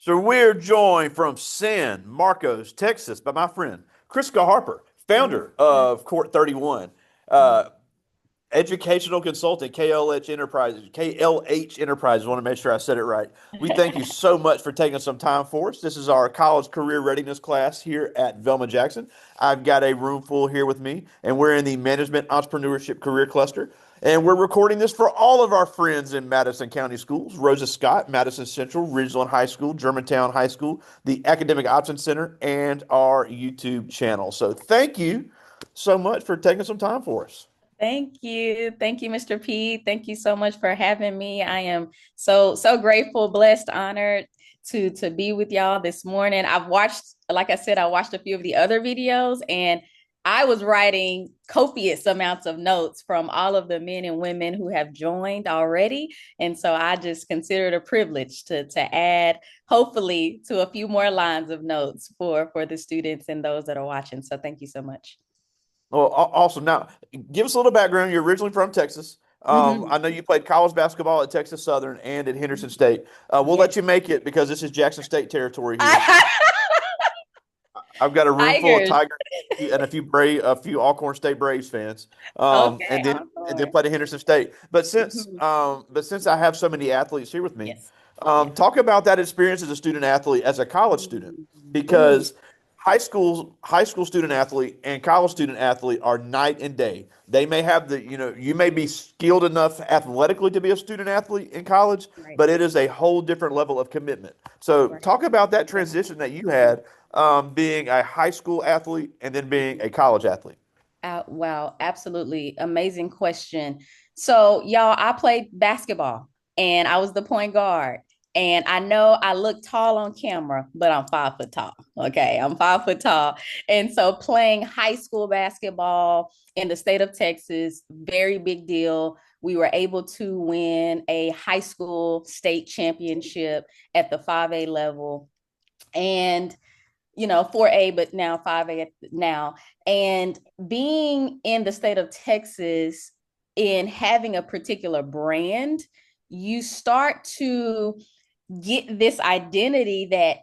So we're joined from San Marcos, Texas, by my friend Krissica Harper, Yes. founder of Court 31, uh, educational consultant, KLH Enterprises. KLH Enterprises. I want to make sure I said it right. We thank you so much for taking some time for us. This is our college career readiness class here at Velma Jackson. I've got a room full here with me, and we're in the management entrepreneurship career cluster. And we're recording this for all of our friends in Madison County Schools, Rosa Scott, Madison Central, Ridgeland High School, Germantown High School, the Academic Options Center, and our YouTube channel. So thank you so much for taking some time for us. Thank you. Thank you, Mr. P. Thank you so much for having me. I am so grateful, blessed, honored to be with y'all this morning. I've watched, like I said, I watched a few of the other videos and I was writing copious amounts of notes from all of the men and women who have joined already. And so I just consider it a privilege to add hopefully to a few more lines of notes for the students and those that are watching. So thank you so much. Well, awesome. Now, give us a little background. You're originally from Texas. Mhm. I know you played college basketball at Texas Southern and at Henderson State. We'll Yes. let you make it because this is Jackson State territory here. I've got a room full of Tigers. Tigers and a few Alcorn State Braves fans, Okay, and then awesome. played at Henderson State. But since Mhm. um, but since I have so many athletes here with me, Yes. Yes. talk about that experience as a student athlete, as a college student, Ooh. because high school student athlete and college student athlete are night and day. They may have you may be skilled enough athletically to be a student athlete in college, Right. but it is a whole different level of commitment. So Right. talk about that transition that you had, being a high school athlete and then being a college athlete. Wow, absolutely amazing question. So, y'all, I played basketball and I was the point guard. And I know I look tall on camera, but I'm 5 foot tall. Okay, I'm 5 foot tall. And so, playing high school basketball in the state of Texas, very big deal. We were able to win a high school state championship at the 5A level. And 4A, but now 5A now. And being in the state of Texas and having a particular brand, you start to get this identity that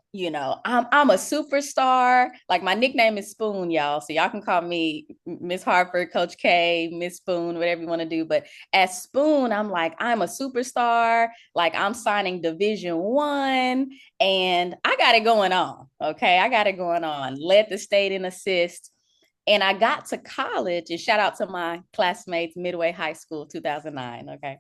I'm a superstar. Like my nickname is Spoon, y'all, so y'all can call me Miss Harper, Coach K, Miss Spoon, whatever you want to do. But as Spoon, I'm like I'm a superstar. Like I'm signing Division 1, and I got it going on. Okay, I got it going on. Led the state in assists. And I got to college, and shout out to my classmates, Midway High School, 2009. Okay.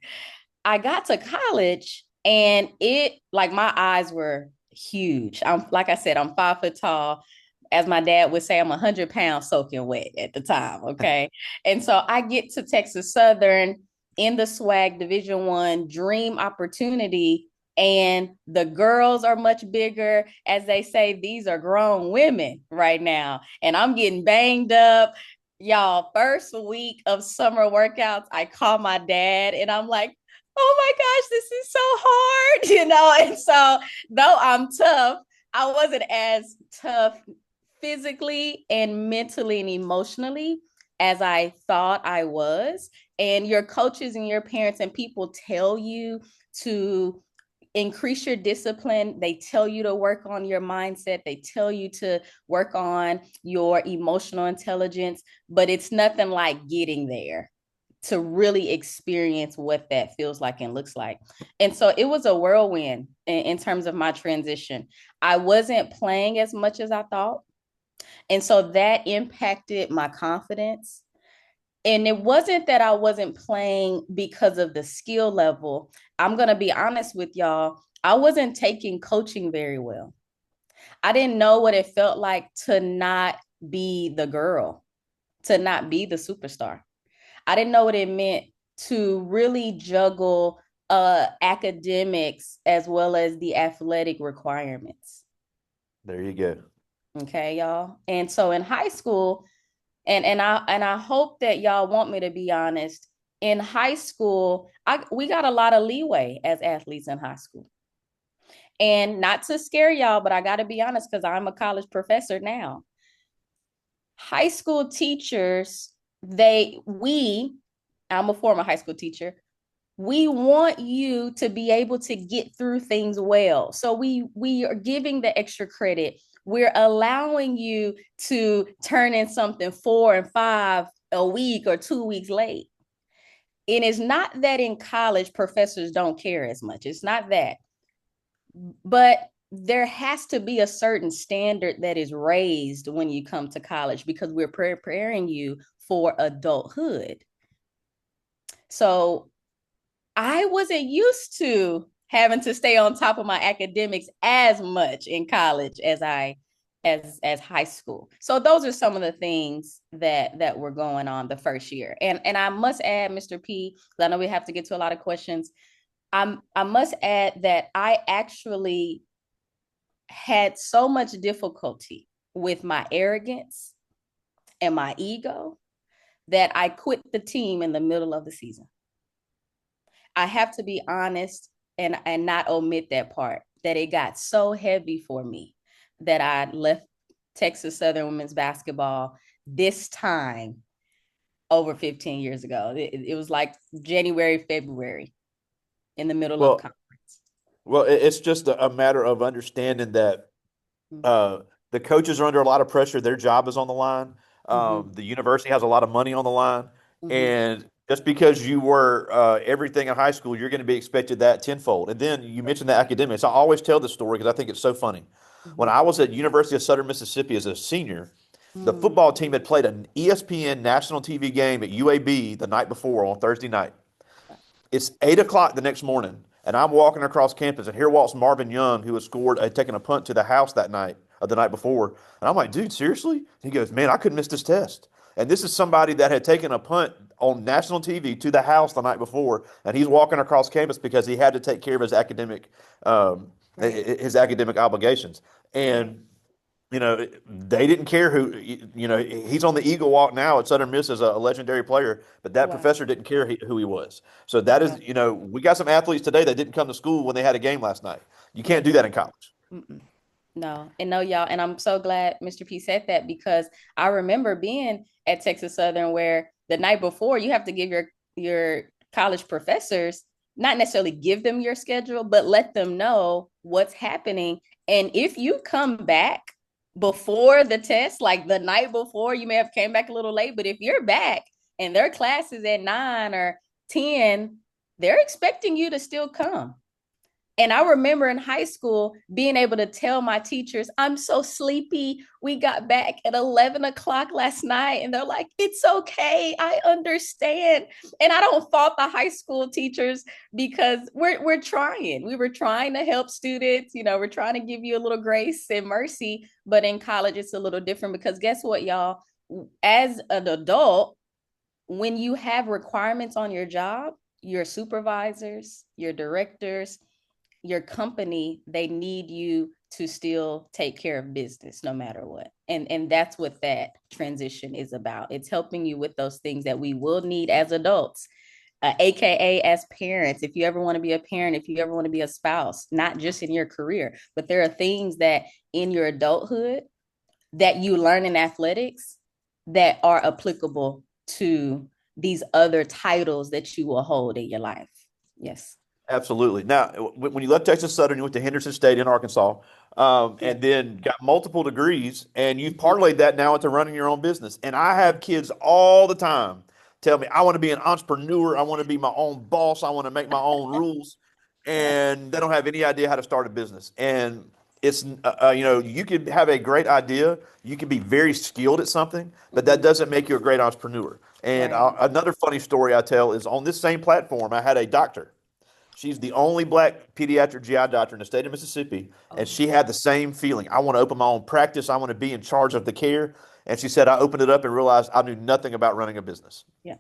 I got to college and it like my eyes were huge. I'm like I said, I'm 5 foot tall. As my dad would say, I'm 100 pounds soaking wet at the time. Okay. And so I get to Texas Southern in the swag Division 1 dream opportunity. And the girls are much bigger. As they say, these are grown women right now. And I'm getting banged up. Y'all, first week of summer workouts, I call my dad and I'm like, oh my gosh, this is so hard, And so, though I'm tough, I wasn't as tough physically and mentally and emotionally as I thought I was. And your coaches and your parents and people tell you to increase your discipline. They tell you to work on your mindset. They tell you to work on your emotional intelligence, but it's nothing like getting there to really experience what that feels like and looks like. And so it was a whirlwind in terms of my transition. I wasn't playing as much as I thought. And so that impacted my confidence. And it wasn't that I wasn't playing because of the skill level. I'm going to be honest with y'all. I wasn't taking coaching very well. I didn't know what it felt like to not be the girl, to not be the superstar. I didn't know what it meant to really juggle academics as well as the athletic requirements. There you go. Okay, y'all. And so in high school, and I hope that y'all want me to be honest. In high school, we got a lot of leeway as athletes in high school. And not to scare y'all, but I got to be honest because I'm a college professor now. High school teachers, I'm a former high school teacher. We want you to be able to get through things well. So we are giving the extra credit. We're allowing you to turn in something 4 and 5 a week or 2 weeks late. And it's not that in college professors don't care as much. It's not that. But there has to be a certain standard that is raised when you come to college because we're preparing you for adulthood. So I wasn't used to having to stay on top of my academics as much in college as I as high school. So those are some of the things that were going on the first year. And I must add, Mr. P, because I know we have to get to a lot of questions. I must add that I actually had so much difficulty with my arrogance and my ego that I quit the team in the middle of the season. I have to be honest and not omit that part that it got so heavy for me that I left Texas Southern women's basketball this time over 15 years ago. It was like January, February in the middle of Well, conference. it's just a matter of understanding that Mm-hmm. uh, the coaches are under a lot of pressure. Their job is on the line. Mm-hmm. The university has a lot of money on the line, Mm-hmm. and just because you were everything in high school, you're going to be expected that tenfold. And then you mentioned the academics. I always tell this story because I think it's so funny. When Mm-hmm. I was at University of Southern Mississippi as a senior, the Mm-hmm. football team had played an ESPN national TV game at UAB the night before on Thursday night. It's 8 o'clock the next morning, and I'm walking across campus, and here walks Marvin Young, who had taken a punt to the house that night, the night before. And I'm like, dude, seriously? He goes, man, I couldn't miss this test. And this is somebody that had taken a punt on national TV to the house the night before, and he's walking across campus because he had to take care of Right. his academic obligations. Right. And they didn't care he's on the Eagle Walk now at Southern Miss as a legendary player, but that Wow. professor didn't care who he was. So that is, Wow. we got some athletes today that didn't come to school when they had a game last night. You They can't do that in didn't. college. Mm-mm. No, and no, y'all. And I'm so glad Mr. P said that because I remember being at Texas Southern where the night before you have to give your college professors not necessarily give them your schedule, but let them know what's happening. And if you come back before the test, like the night before, you may have came back a little late, but if you're back and their class is at 9 or 10, they're expecting you to still come. And I remember in high school being able to tell my teachers, I'm so sleepy. We got back at 11 o'clock last night. And they're like, it's okay. I understand. And I don't fault the high school teachers because we're trying. We were trying to help students. We're trying to give you a little grace and mercy. But in college, it's a little different because guess what, y'all? As an adult, when you have requirements on your job, your supervisors, your directors, your company, they need you to still take care of business no matter what. And that's what that transition is about. It's helping you with those things that we will need as adults, aka as parents. If you ever want to be a parent, if you ever want to be a spouse, not just in your career, but there are things that in your adulthood that you learn in athletics that are applicable to these other titles that you will hold in your life. Yes. Absolutely. Now, when you left Texas Southern, you went to Henderson State in Arkansas, Yeah. and then got multiple degrees, and you've Mhm. parlayed that now into running your own business. And I have kids all the time tell me, I want to be an entrepreneur. I want to be my own boss. I want to make my own rules. Yeah. And they don't have any idea how to start a business. And you could have a great idea. You can be very skilled at something, but that Mhm. doesn't make you a great entrepreneur. And Right. another funny story I tell is on this same platform, I had a doctor. She's the only black pediatric GI doctor in the state of Mississippi, and Oh, she had the same feeling. I want to open my own practice. I want to be in charge of the care. And she said, I opened it up and realized I knew nothing about running a business. yeah.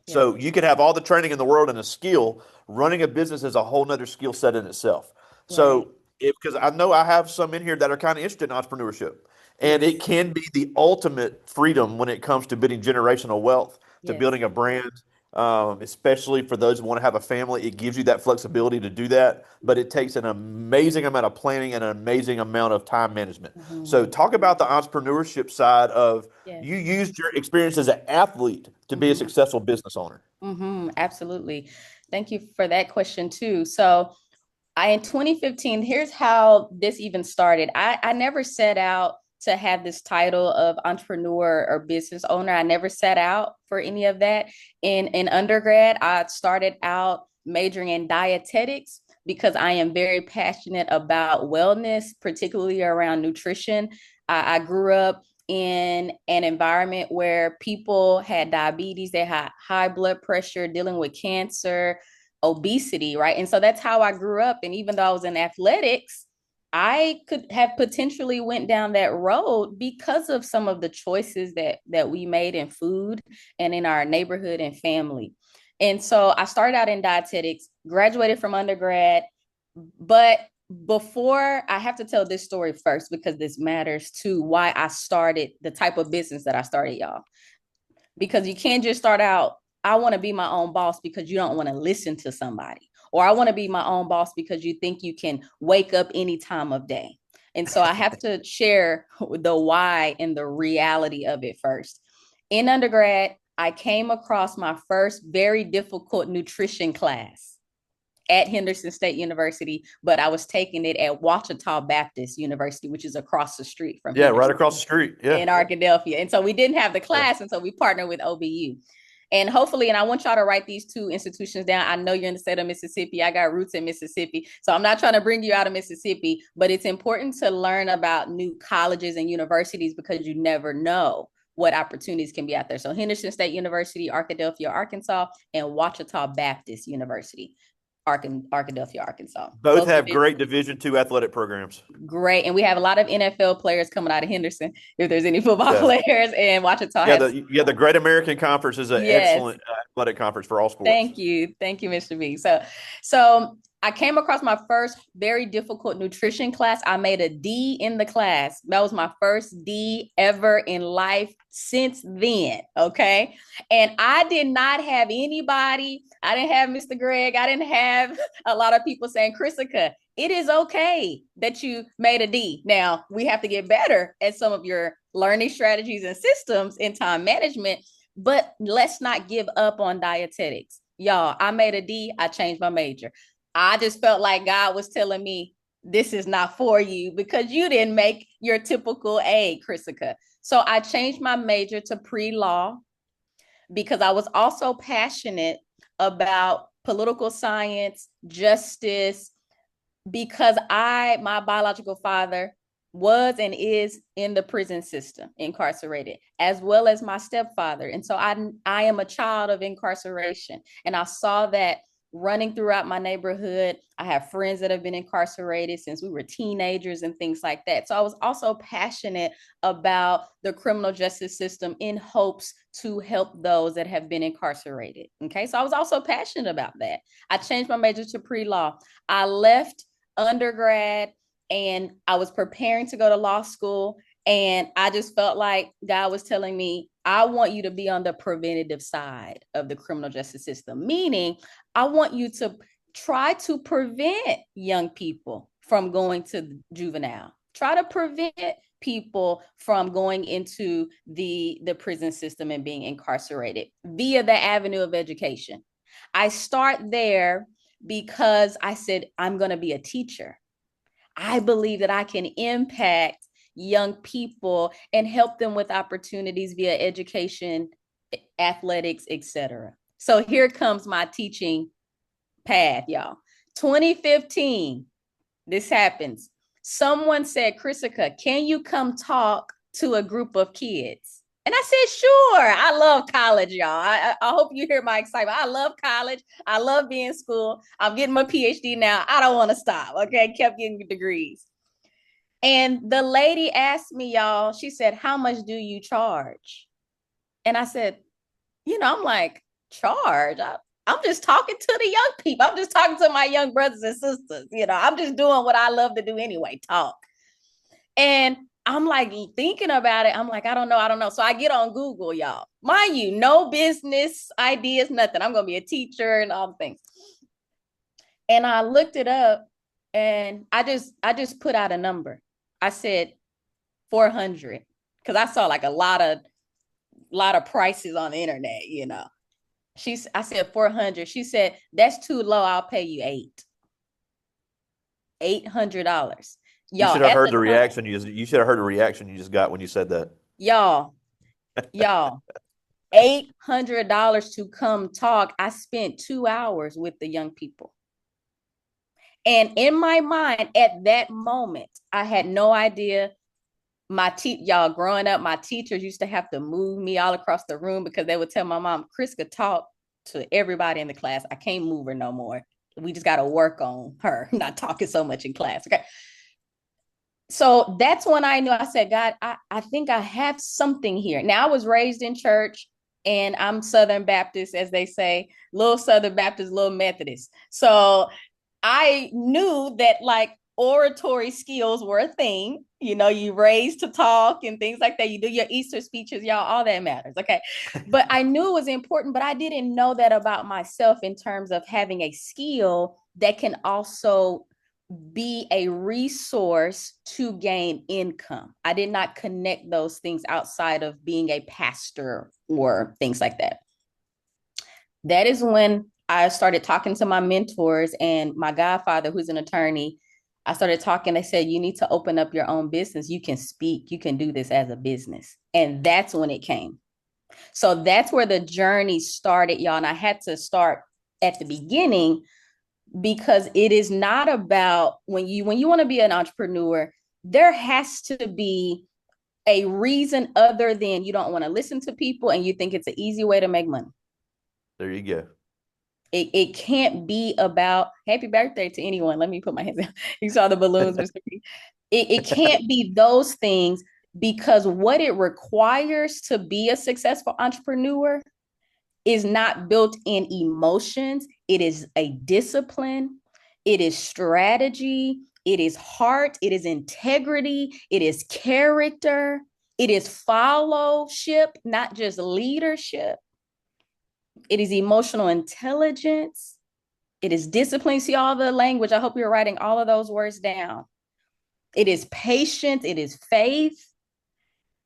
Yeah. So you could have all the training in the world and a skill. Running a business is a whole nother skill set in itself. Right. So because I know I have some in here that are kind of interested in entrepreneurship, and it Yes. can be the ultimate freedom when it comes to building generational wealth, to Yes. building a brand, especially for those who want to have a family. It gives you that flexibility to do that, but it takes an amazing amount of planning and an amazing amount of time management. So Mhm. talk about the entrepreneurship side of you Yes. used your experience as an athlete to be a Mhm. successful business owner. Absolutely. Thank you for that question too. So in 2015, here's how this even started. I never set out to have this title of entrepreneur or business owner. I never set out for any of that. In undergrad, I started out majoring in dietetics because I am very passionate about wellness, particularly around nutrition. I grew up in an environment where people had diabetes, they had high blood pressure, dealing with cancer, obesity, right? And so that's how I grew up. And even though I was in athletics, I could have potentially went down that road because of some of the choices that we made in food and in our neighborhood and family. And so I started out in dietetics, graduated from undergrad, but before I have to tell this story first because this matters to why I started the type of business that I started, y'all. Because you can't just start out, I want to be my own boss because you don't want to listen to somebody, or I want to be my own boss because you think you can wake up any time of day. And so I have to share the why and the reality of it first. In undergrad, I came across my first very difficult nutrition class at Henderson State University, but I was taking it at Ouachita Baptist University, which is across the street from Yeah, right Henderson across the street. Yeah. in Arkadelphia. And so we didn't have the Yeah. class, and so we partnered with OBU. And hopefully, and I want y'all to write these two institutions down. I know you're in the state of Mississippi. I got roots in Mississippi. So I'm not trying to bring you out of Mississippi, but it's important to learn about new colleges and universities because you never know what opportunities can be out there. So Henderson State University, Arkadelphia, Arkansas, and Ouachita Baptist University, Arkadelphia, Arkansas. Both Both have divisions. great Division II athletic programs. Great. And we have a lot of NFL players coming out of Henderson, if there's any football Yeah. players, and Ouachita Yeah, has. the Great American Conference is an Yes. excellent athletic conference for all sports. Thank you. Thank you, Mr. B. So I came across my first very difficult nutrition class. I made a D in the class. That was my first D ever in life since then. Okay. And I did not have anybody. I didn't have Mr. Greg. I didn't have a lot of people saying, Krissica, it is okay that you made a D. Now we have to get better at some of your learning strategies and systems in time management, but let's not give up on dietetics. Y'all, I made a D, I changed my major. I just felt like God was telling me, this is not for you because you didn't make your typical A, Krissica. So I changed my major to pre-law because I was also passionate about political science, justice, because my biological father was and is in the prison system, incarcerated, as well as my stepfather. And so I am a child of incarceration. And I saw that running throughout my neighborhood. I have friends that have been incarcerated since we were teenagers and things like that. So I was also passionate about the criminal justice system in hopes to help those that have been incarcerated. Okay. So I was also passionate about that. I changed my major to pre-law. I left undergrad and I was preparing to go to law school. And I just felt like God was telling me, I want you to be on the preventative side of the criminal justice system, meaning I want you to try to prevent young people from going to juvenile. Try to prevent people from going into the prison system and being incarcerated via the avenue of education. I start there because I said, I'm going to be a teacher. I believe that I can impact young people and help them with opportunities via education, athletics, etc. So here comes my teaching path, y'all. 2015, this happens. Someone said, Krissica, can you come talk to a group of kids? And I said, sure. I love college, y'all. I hope you hear my excitement. I love college. I love being in school. I'm getting my PhD now. I don't want to stop. Okay. Kept getting degrees. And the lady asked me, y'all, she said, how much do you charge? And I said, I'm like, charge? I'm just talking to the young people. I'm just talking to my young brothers and sisters. I'm just doing what I love to do anyway, talk. And I'm like thinking about it. I'm like, I don't know. So I get on Google, y'all. Mind you, no business ideas, nothing. I'm going to be a teacher and all the things. And I looked it up and I just put out a number. I said 400 because I saw like a lot of prices on the internet. I said 400. She said, that's too low. I'll pay you $800. You Y'all, should have at heard the the time, reaction you should have heard the reaction you just got when you said that. y'all, y'all, $800 to come talk. I spent 2 hours with the young people. And in my mind, at that moment, I had no idea. Y'all, growing up, my teachers used to have to move me all across the room because they would tell my mom, Krissica talk to everybody in the class. I can't move her no more. We just got to work on her not talking so much in class. Okay. So that's when I knew. I said, God, I think I have something here. Now, I was raised in church and I'm Southern Baptist, as they say, little Southern Baptist, little Methodist. So I knew that like oratory skills were a thing. You know, you raised to talk and things like that. You do your Easter speeches, y'all, all that matters. Okay. But I knew it was important, but I didn't know that about myself in terms of having a skill that can also be a resource to gain income. I did not connect those things outside of being a pastor or things like that. That is when I started talking to my mentors and my godfather, who's an attorney. I started talking. They said, you need to open up your own business. You can speak, you can do this as a business. And that's when it came. So that's where the journey started, y'all. And I had to start at the beginning because it is not about when you want to be an entrepreneur, there has to be a reason other than you don't want to listen to people and you think it's an easy way to make money. There you go. It can't be about happy birthday to anyone. Let me put my hands down. You saw the balloons, Mr. P. It can't be those things because what it requires to be a successful entrepreneur is not built in emotions. It is a discipline. It is strategy. It is heart. It is integrity. It is character. It is fellowship, not just leadership. It is emotional intelligence. It is discipline. See all the language. I hope you're writing all of those words down. It is patience. It is faith.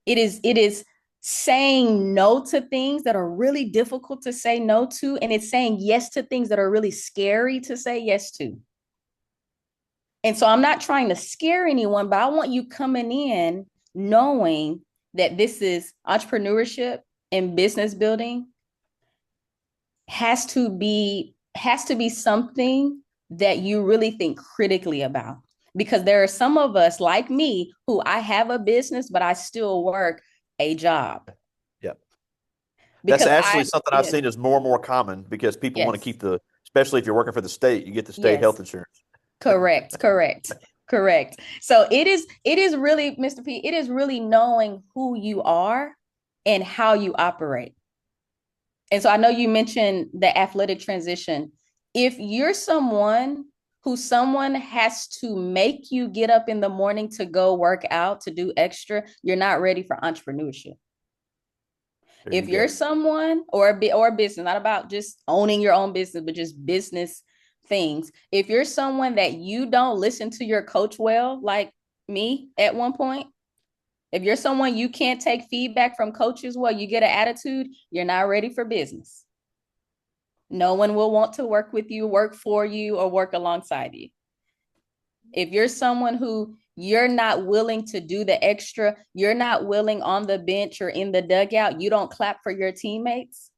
It is saying no to things that are really difficult to say no to. And it's saying yes to things that are really scary to say yes to. And so I'm not trying to scare anyone, but I want you coming in knowing that this is entrepreneurship and business building has to be something that you really think critically about, because there are some of us like me who I have a business but I still work a job Yep. That's because actually I something I've yes, seen is more and more common because people want to yes, keep especially if you're working for the state, you get the state health yes, insurance. correct. So it is really, Mr. P, it is really knowing who you are and how you operate. And so I know you mentioned the athletic transition. If you're someone has to make you get up in the morning to go work out, to do extra, you're not ready for entrepreneurship. There If you you're go. someone or a business, not about just owning your own business, but just business things. If you're someone that you don't listen to your coach well, like me at one point, if you're someone you can't take feedback from coaches well, you get an attitude, you're not ready for business. No one will want to work with you, work for you, or work alongside you. If you're someone who you're not willing to do the extra, you're not willing on the bench or in the dugout, you don't clap for your teammates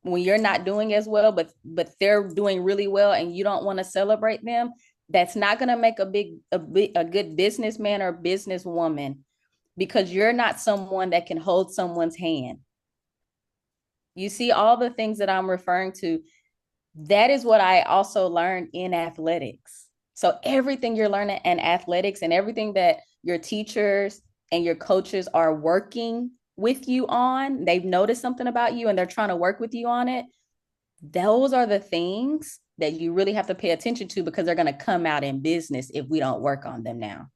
when you're not doing as well, but they're doing really well and you don't want to celebrate them, that's not going to make a good businessman or businesswoman, because you're not someone that can hold someone's hand. You see all the things that I'm referring to. That is what I also learned in athletics. So everything you're learning in athletics and everything that your teachers and your coaches are working with you on, they've noticed something about you and they're trying to work with you on it. Those are the things that you really have to pay attention to, because they're going to come out in business if we don't work on them now.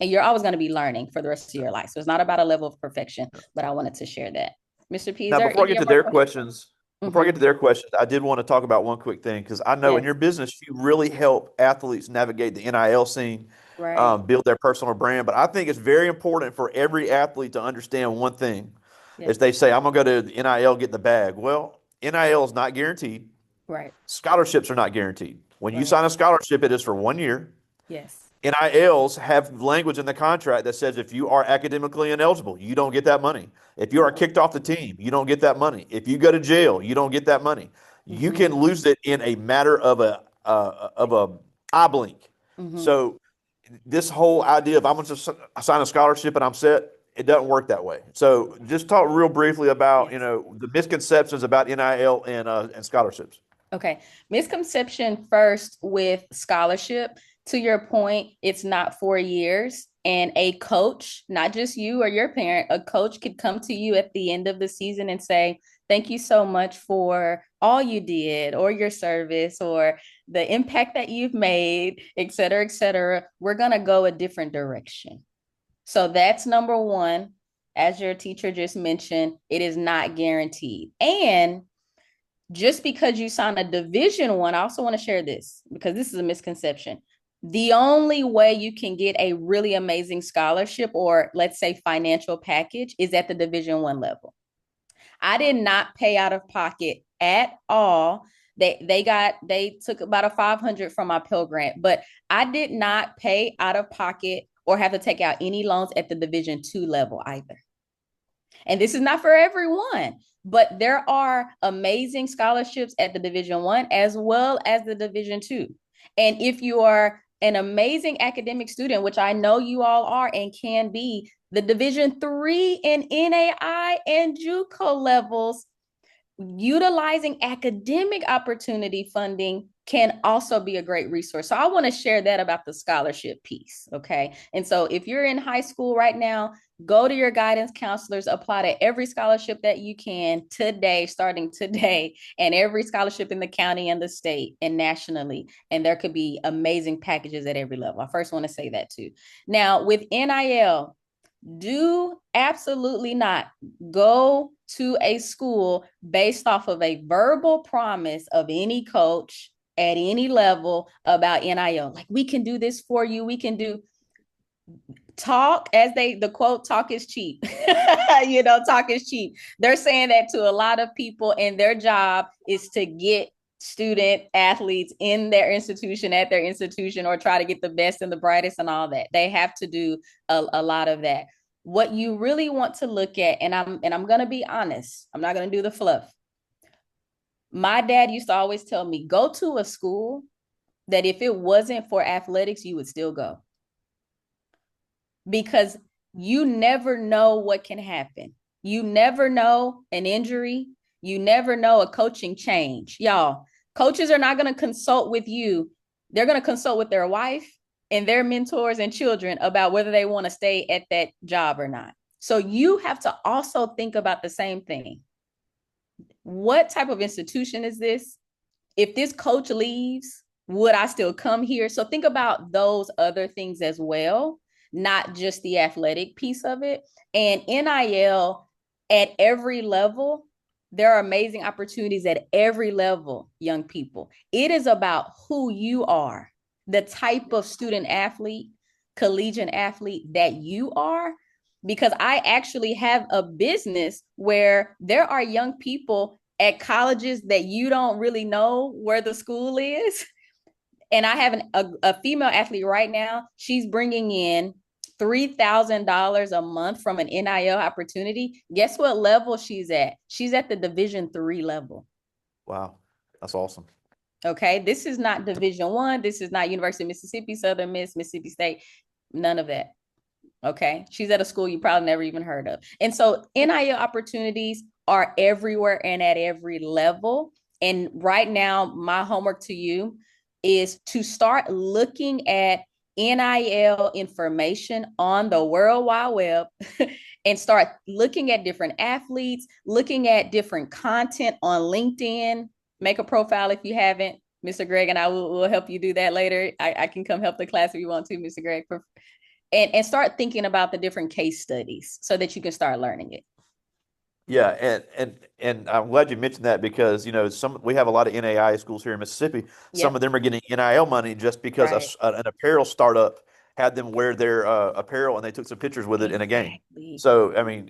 And you're always going to be learning for the rest of your life. So it's not about a level of perfection, but I wanted to share that. Mr. P, is Now, there before I get any to more their questions? questions, before I get to Mm-hmm. their questions, I did want to talk about one quick thing because I know in Yes. your business you really help athletes navigate the NIL scene, Right. build their personal brand. But I think it's very important for every athlete to understand one thing: is Yes. they say, "I'm gonna go to the NIL, get the bag." Well, NIL is not guaranteed. Right. Scholarships are not guaranteed. When you Right. sign a scholarship, it is for 1 year. Yes. NILs have language in the contract that says if you are academically ineligible, you don't get that money. If you are Right. kicked off the team, you don't get that money. If you go to jail, you don't get that money. You Mm-hmm. can lose it in a matter of a eye blink. Mm-hmm. So this whole idea of I'm going to sign a scholarship and I'm set, it doesn't work that way. So just talk real briefly about Yes. the misconceptions about NIL and scholarships. Okay. Misconception first with scholarship. To your point, it's not 4 years. And a coach, not just you or your parent, a coach could come to you at the end of the season and say, thank you so much for all you did or your service or the impact that you've made, et cetera, et cetera. We're going to go a different direction. So that's number one. As your teacher just mentioned, it is not guaranteed. And just because you sign a division one, I also want to share this because this is a misconception. The only way you can get a really amazing scholarship or let's say financial package is at the division one level. I did not pay out of pocket at all. They took about a 500 from my Pell Grant, but I did not pay out of pocket or have to take out any loans at the division two level either. And this is not for everyone, but there are amazing scholarships at the division one as well as the division two. And if you are an amazing academic student, which I know you all are and can be, the division three and NAI and JUCO levels, utilizing academic opportunity funding can also be a great resource. So I want to share that about the scholarship piece. Okay. And so if you're in high school right now, go to your guidance counselors, apply to every scholarship that you can today, starting today, and every scholarship in the county and the state and nationally. And there could be amazing packages at every level. I first want to say that too. Now, with NIL, do absolutely not go to a school based off of a verbal promise of any coach at any level about NIL. Like, we can do this for you. We can do talk, as the quote, talk is cheap. Talk is cheap. They're saying that to a lot of people, and their job is to get student athletes in their institution, at their institution, or try to get the best and the brightest and all that. They have to do a lot of that. What you really want to look at, and I'm going to be honest, I'm not going to do the fluff. My dad used to always tell me, go to a school that if it wasn't for athletics, you would still go. Because you never know what can happen. You never know an injury. You never know a coaching change. Y'all, coaches are not going to consult with you. They're going to consult with their wife and their mentors and children about whether they want to stay at that job or not. So you have to also think about the same thing. What type of institution is this? If this coach leaves, would I still come here? So think about those other things as well, not just the athletic piece of it. And NIL at every level, there are amazing opportunities at every level, young people. It is about who you are, the type of student athlete, collegiate athlete that you are. Because I actually have a business where there are young people at colleges that you don't really know where the school is. And I have a female athlete right now. She's bringing in $3,000 a month from an NIL opportunity. Guess what level she's at? She's at the Division three level. Wow, that's awesome. Okay, this is not Division one. This is not University of Mississippi, Southern Miss, Mississippi State. None of that. Okay. She's at a school you probably never even heard of. And so NIL opportunities are everywhere and at every level. And right now, my homework to you is to start looking at NIL information on the World Wide Web and start looking at different athletes, looking at different content on LinkedIn. Make a profile if you haven't. Mr. Greg and I will help you do that later. I can come help the class if you want to, Mr. Greg, and start thinking about the different case studies so that you can start learning it. Yeah, and I'm glad you mentioned that because we have a lot of NAI schools here in Mississippi. Some of Yep. them are getting NIL money just because Right. an apparel startup had them wear their apparel and they took some pictures with it in a game. Exactly. So I mean,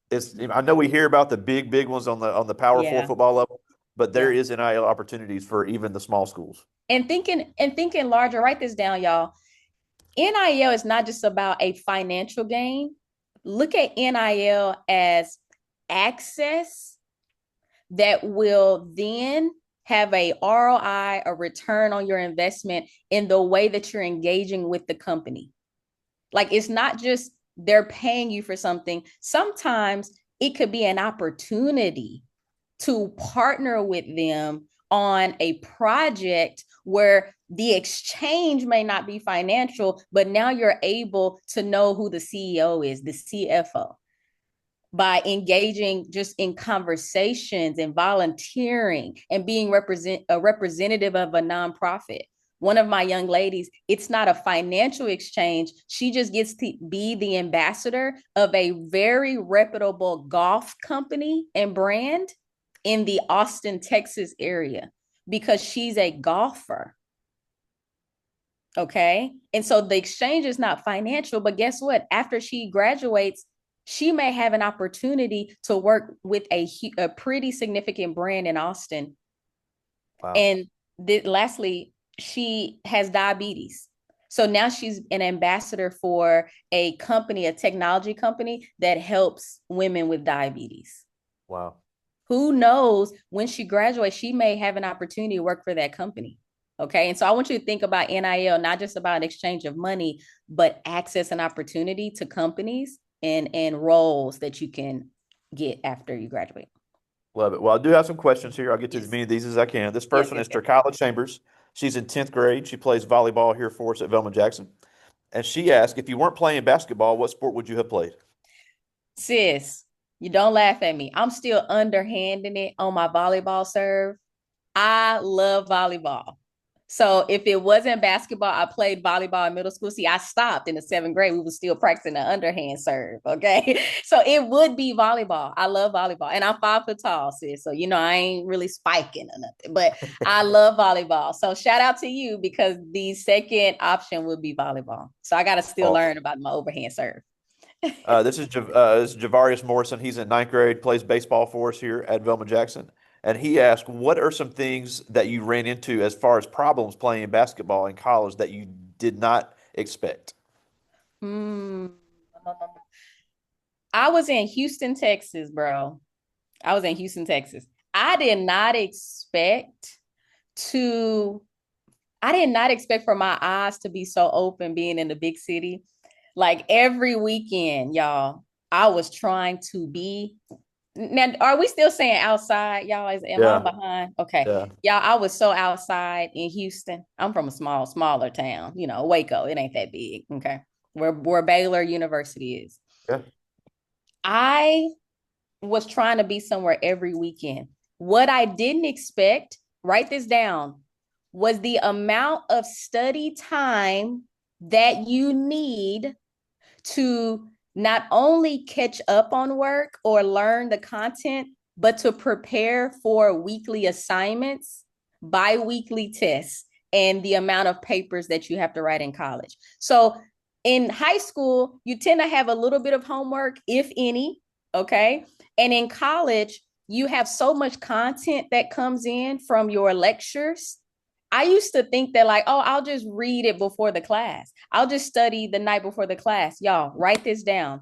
it's I know we hear about the big ones on the Power Four Yeah. football level, but there Yeah. is NIL opportunities for even the small schools. And thinking larger, write this down, y'all. NIL is not just about a financial gain. Look at NIL as access that will then have a ROI, a return on your investment in the way that you're engaging with the company. Like it's not just they're paying you for something. Sometimes it could be an opportunity to partner with them on a project where the exchange may not be financial, but now you're able to know who the CEO is, the CFO, by engaging just in conversations and volunteering and being a representative of a nonprofit. One of my young ladies, it's not a financial exchange. She just gets to be the ambassador of a very reputable golf company and brand in the Austin, Texas area because she's a golfer. Okay. And so the exchange is not financial, but guess what? After she graduates, she may have an opportunity to work with a pretty significant brand in Austin. Wow. And lastly, she has diabetes. So now she's an ambassador for a company, a technology company that helps women with diabetes. Wow. Who knows when she graduates, she may have an opportunity to work for that company. Okay. And so I want you to think about NIL, not just about exchange of money, but access and opportunity to companies and roles that you can get after you graduate. Love it. Well, I do have some questions here. I'll get to as Yes. many of these as I can. This first Yes, one yes, is yes. Terkala Chambers. She's in 10th grade. She plays volleyball here for us at Velma Jackson. And she asked, if you weren't playing basketball, what sport would you have played? Sis, you don't laugh at me. I'm still underhanding it on my volleyball serve. I love volleyball. So if it wasn't basketball, I played volleyball in middle school. See, I stopped in the seventh grade. We were still practicing the underhand serve. Okay. So it would be volleyball. I love volleyball. And I'm 5 foot tall, sis. So, I ain't really spiking or nothing, but I love volleyball. So shout out to you because the second option would be volleyball. So I got to still Awesome. learn about my overhand serve. This is Javarius Morrison. He's in 9th grade, plays baseball for us here at Velma Jackson. And he asked, what are some things that you ran into as far as problems playing basketball in college that you did not expect? Hmm. I was in Houston, Texas, bro. I was in Houston, Texas. I did not expect to, I did not expect for my eyes to be so open being in the big city. Like every weekend, y'all, I was trying to be. Now, are we still saying outside, y'all? Am I Yeah, behind? Okay. yeah, Y'all, I was so outside in Houston. I'm from a smaller town, Waco. It ain't that big. Okay. Where Baylor University is. yeah. I was trying to be somewhere every weekend. What I didn't expect, write this down, was the amount of study time that you need to not only catch up on work or learn the content, but to prepare for weekly assignments, bi-weekly tests, and the amount of papers that you have to write in college. So in high school, you tend to have a little bit of homework, if any, okay? And in college, you have so much content that comes in from your lectures. I used to think that, like, oh, I'll just read it before the class. I'll just study the night before the class. Y'all, write this down.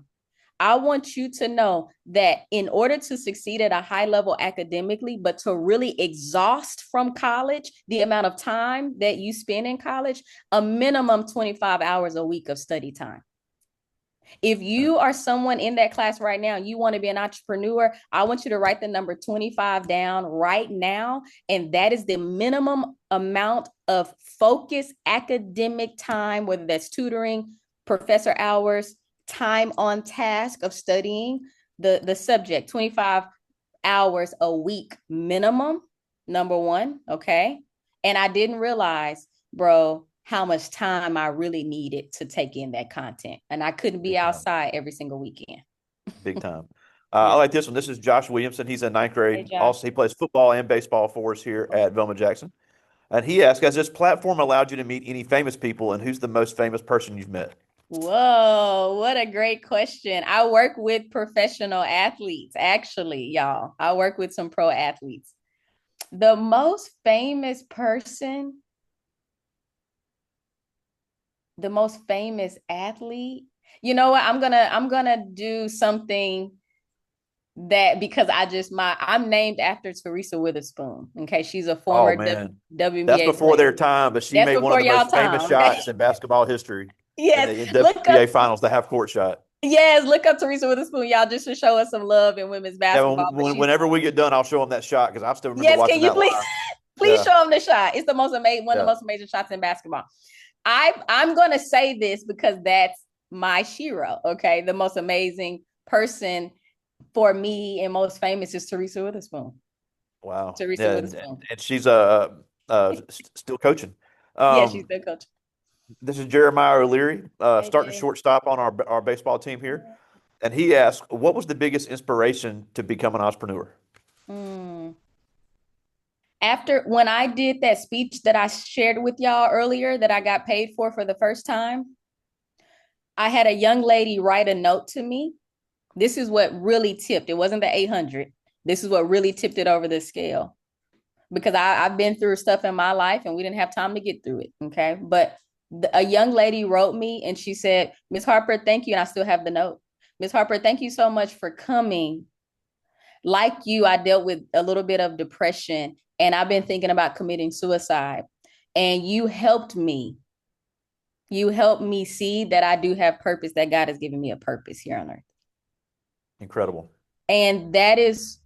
I want you to know that in order to succeed at a high level academically, but to really exhaust from college the amount of time that you spend in college, a minimum 25 hours a week of study time. If you are someone in that class right now, you want to be an entrepreneur, I want you to write the number 25 down right now. And that is the minimum amount of focused academic time, whether that's tutoring, professor hours, time on task of studying the subject, 25 hours a week minimum, number one. Okay. And I didn't realize, bro, how much time I really needed to take in that content. And I couldn't be Big time. outside every single weekend. Big time. I Yeah. like this one. This is Josh Williamson. He's in ninth Hey, grade. Josh. Also, he plays football and baseball for us here at Velma Jackson. And he asked, has this platform allowed you to meet any famous people, and who's the most famous person you've met? Whoa, what a great question. I work with professional athletes, actually, y'all. I work with some pro athletes. The most famous person, the most famous athlete. You know what? I'm gonna do something that because I'm named after Teresa Witherspoon. Okay, she's a Oh former man, that's WNBA before their player. time, but she That's made one of before the y'all most famous time. Okay. shots in basketball history in Yes. the Look WNBA up. Finals, the half court shot. Yes, look up Teresa Witherspoon, y'all, just to show us some love in women's Yeah, basketball. But she's whenever we get done, I'll show them that shot because I still remember yes. Can watching you that please live. please Yeah, show them the shot? It's the most amazing, one of yeah, the most amazing shots in basketball. I'm gonna say this because that's my shiro. Okay, the most amazing person for me and most famous is Teresa Witherspoon. wow. Teresa Yeah, Witherspoon. and she's still coaching. Yeah, she's Um, the coach. this is Jeremiah O'Leary, Hey, starting Jay. shortstop on our baseball team here, and he asked, "What was the biggest inspiration to become an entrepreneur?" Mm. After when I did that speech that I shared with y'all earlier that I got paid for the first time, I had a young lady write a note to me. This is what really tipped. It wasn't the 800. This is what really tipped it over the scale because I've been through stuff in my life and we didn't have time to get through it. Okay. But a young lady wrote me and she said, Miss Harper, thank you. And I still have the note. Miss Harper, thank you so much for coming. Like you, I dealt with a little bit of depression and I've been thinking about committing suicide. And you helped me. You helped me see that I do have purpose, that God has given me a purpose here on earth. Incredible. And that is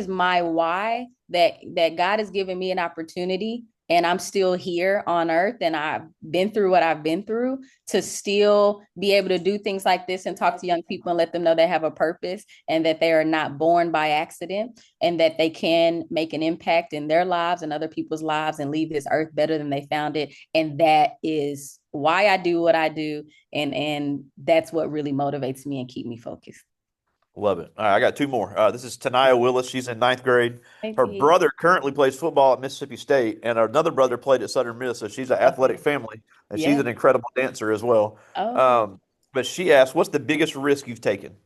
my why, that God has given me an opportunity and I'm still here on earth and I've been through what I've been through to still be able to do things like this and talk to young people and let them know they have a purpose and that they are not born by accident and that they can make an impact in their lives and other people's lives and leave this earth better than they found it. And that is why I do what I do. And that's what really motivates me and keep me focused. Love it. All right, I got two more. This is Tanaya Willis. She's in ninth grade. Thank Her you. brother currently plays football at Mississippi State, and another brother played at Southern Miss. So she's an athletic Okay. family, and she's Yeah. an incredible dancer as well. Okay. Um, but she asked, "What's the biggest risk you've taken?"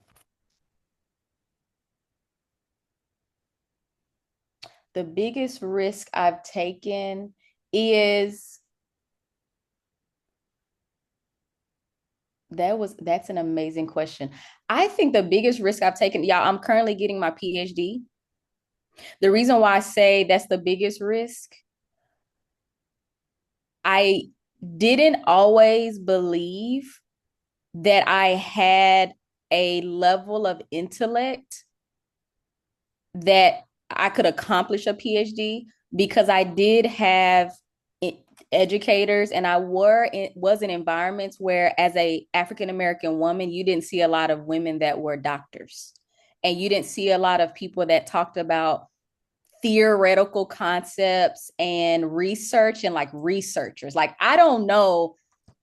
The biggest risk I've taken is that's an amazing question. I think the biggest risk I've taken, yeah, I'm currently getting my PhD. The reason why I say that's the biggest risk, I didn't always believe that I had a level of intellect that I could accomplish a PhD because I did have educators and was in environments where as a African American woman, you didn't see a lot of women that were doctors. And you didn't see a lot of people that talked about theoretical concepts and research and like researchers. Like I don't know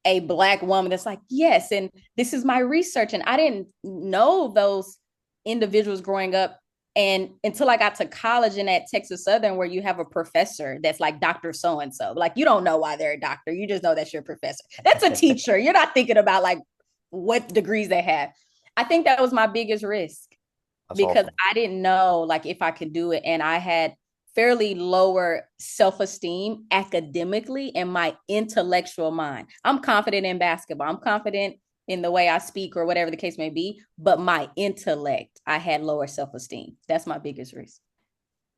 a Black woman that's like, yes, and this is my research. And I didn't know those individuals growing up. And until I got to college and at Texas Southern, where you have a professor that's like Dr. So and so, like you don't know why they're a doctor. You just know that's your professor. That's a teacher. You're not thinking about like what degrees they have. I think that was my biggest risk That's because awesome. I didn't know like if I could do it. And I had fairly lower self-esteem academically in my intellectual mind. I'm confident in basketball. I'm confident in the way I speak or whatever the case may be, but my intellect, I had lower self-esteem. That's my biggest risk.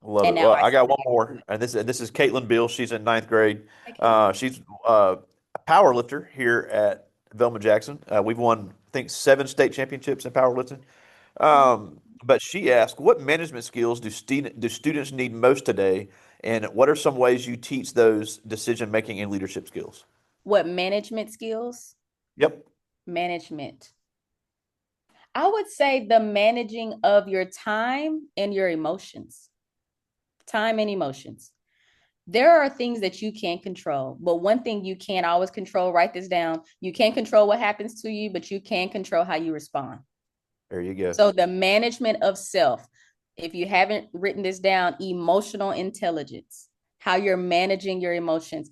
Love And it. now Well, I I see got one that I can more, do and this is Caitlin Bill. She's in ninth grade. it. Okay. She's a power lifter here at Velma Jackson. We've won, I think, 7 state championships in powerlifting. But she asked, "What management skills do students need most today, and what are some ways you teach those decision making and leadership skills?" What management skills? Yep. Management. I would say the managing of your time and your emotions. Time and emotions. There are things that you can't control, but one thing you can't always control, write this down. You can't control what happens to you, but you can control how you respond. There you go. So the management of self, if you haven't written this down, emotional intelligence, how you're managing your emotions.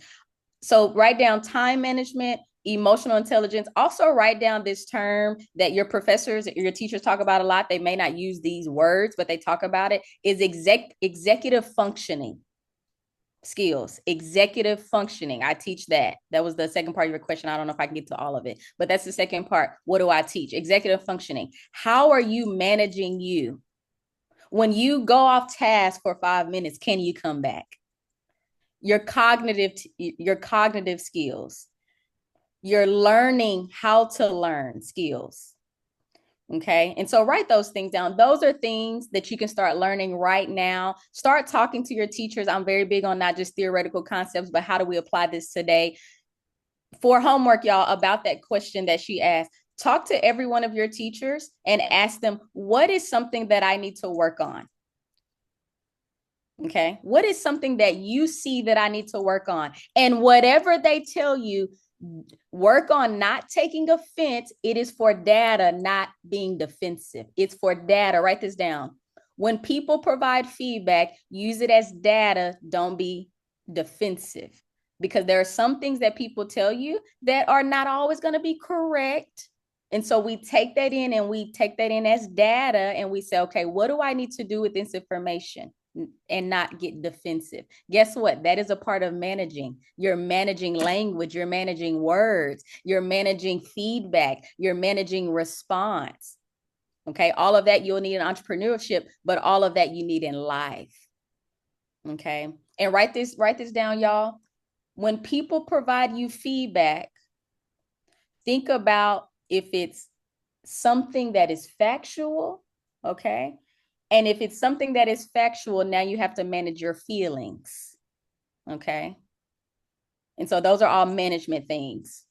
So write down time management, emotional intelligence. Also write down this term that your professors, your teachers talk about a lot. They may not use these words, but they talk about it, is executive functioning skills. Executive functioning. I teach that. That was the second part of your question. I don't know if I can get to all of it, but that's the second part. What do I teach? Executive functioning. How are you managing you? When you go off task for 5 minutes, can you come back? Your cognitive skills, your learning how to learn skills. Okay. And so write those things down. Those are things that you can start learning right now. Start talking to your teachers. I'm very big on not just theoretical concepts, but how do we apply this today? For homework, y'all, about that question that she asked, talk to every one of your teachers and ask them, what is something that I need to work on? Okay. What is something that you see that I need to work on? And whatever they tell you, work on not taking offense. It is for data, not being defensive. It's for data. Write this down. When people provide feedback, use it as data. Don't be defensive, because there are some things that people tell you that are not always going to be correct. And so we take that in and we take that in as data and we say, okay, what do I need to do with this information? And not get defensive. Guess what? That is a part of managing. You're managing language, you're managing words, you're managing feedback, you're managing response. Okay. All of that you'll need in entrepreneurship, but all of that you need in life. Okay. And write this down, y'all. When people provide you feedback, think about if it's something that is factual. Okay. And if it's something that is factual, now you have to manage your feelings. Okay. And so those are all management things.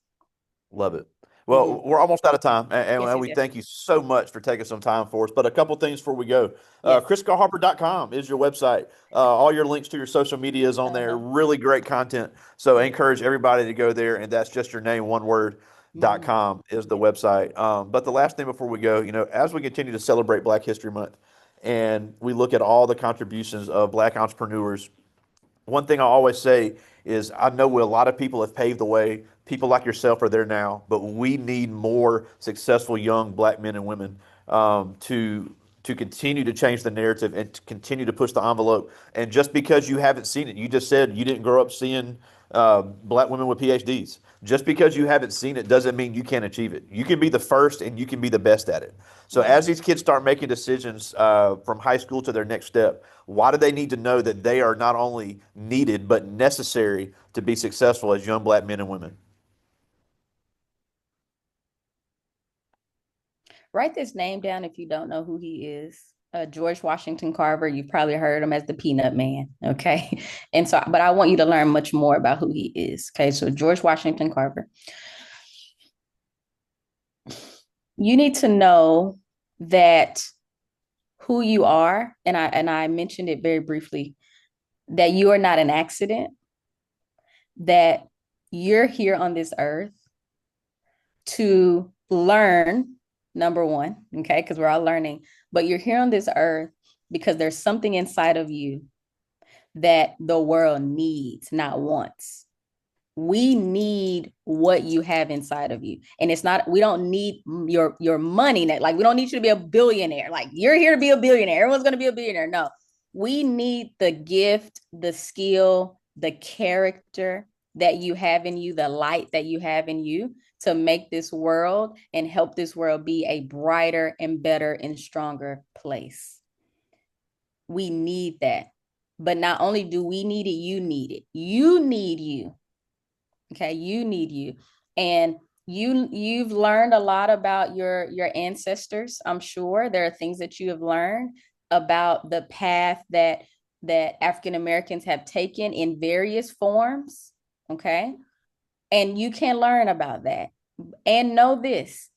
Love it. Well, we're almost out of time, Yes, and yes, we yes. thank you so much for taking some time for us. But a couple things before we go. Yes. KrissicaHarper.com is your website. All your links to your social media is on there. Really great content. So I encourage everybody to go there, and that's just your name, one word. .com is the website. But the last thing before we go, as we continue to celebrate Black History Month and we look at all the contributions of Black entrepreneurs, one thing I always say is I know a lot of people have paved the way. People like yourself are there now, but we need more successful young Black men and women to continue to change the narrative and to continue to push the envelope. And just because you haven't seen it, you just said you didn't grow up seeing Black women with PhDs. Just because you haven't seen it doesn't mean you can't achieve it. You can be the first and you can be the best at it. So as these kids start making decisions from high school to their next step, why do they need to know that they are not only needed but necessary to be successful as young Black men and women? Write this name down if you don't know who he is. George Washington Carver. You've probably heard him as the Peanut Man. Okay. And so, but I want you to learn much more about who he is. Okay. So, George Washington Carver. You need to know that who you are, and I mentioned it very briefly, that you are not an accident, that you're here on this earth to learn, number one, okay, because we're all learning, but you're here on this earth because there's something inside of you that the world needs, not wants. We need what you have inside of you. And it's not, we don't need your money. Like, we don't need you to be a billionaire. Like, you're here to be a billionaire. Everyone's going to be a billionaire. No, we need the gift, the skill, the character that you have in you, the light that you have in you to make this world and help this world be a brighter and better and stronger place. We need that. But not only do we need it, you need it. You need you. Okay, you need you. And you've learned a lot about your ancestors. I'm sure there are things that you have learned about the path that African Americans have taken in various forms. Okay. And you can learn about that. And know this,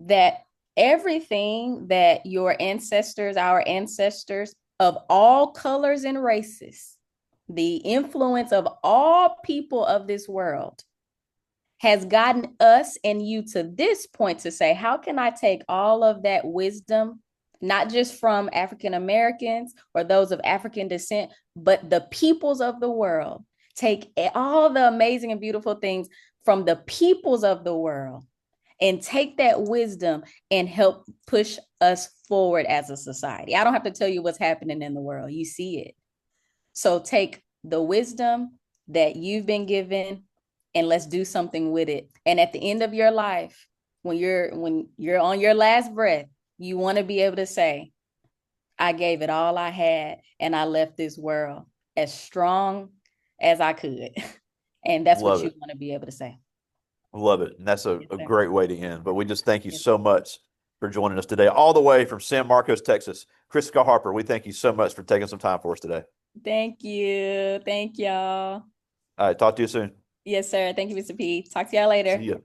that everything that our ancestors of all colors and races, the influence of all people of this world has gotten us and you to this point to say, how can I take all of that wisdom, not just from African Americans or those of African descent, but the peoples of the world, take all the amazing and beautiful things from the peoples of the world and take that wisdom and help push us forward as a society. I don't have to tell you what's happening in the world. You see it. So take the wisdom that you've been given and let's do something with it. And at the end of your life, when you're on your last breath, you want to be able to say, I gave it all I had and I left this world as strong as I could. And that's what Love you it. want to be able to say. Love it. And that's Yes, a sir. great way to end. But we just thank you Yes. so much for joining us today, all the way from San Marcos, Texas. Krissica Harper, we thank you so much for taking some time for us today. Thank you. Thank y'all. All right, talk to you soon. Yes, sir. Thank you, Mr. P. Talk to y'all See later. you.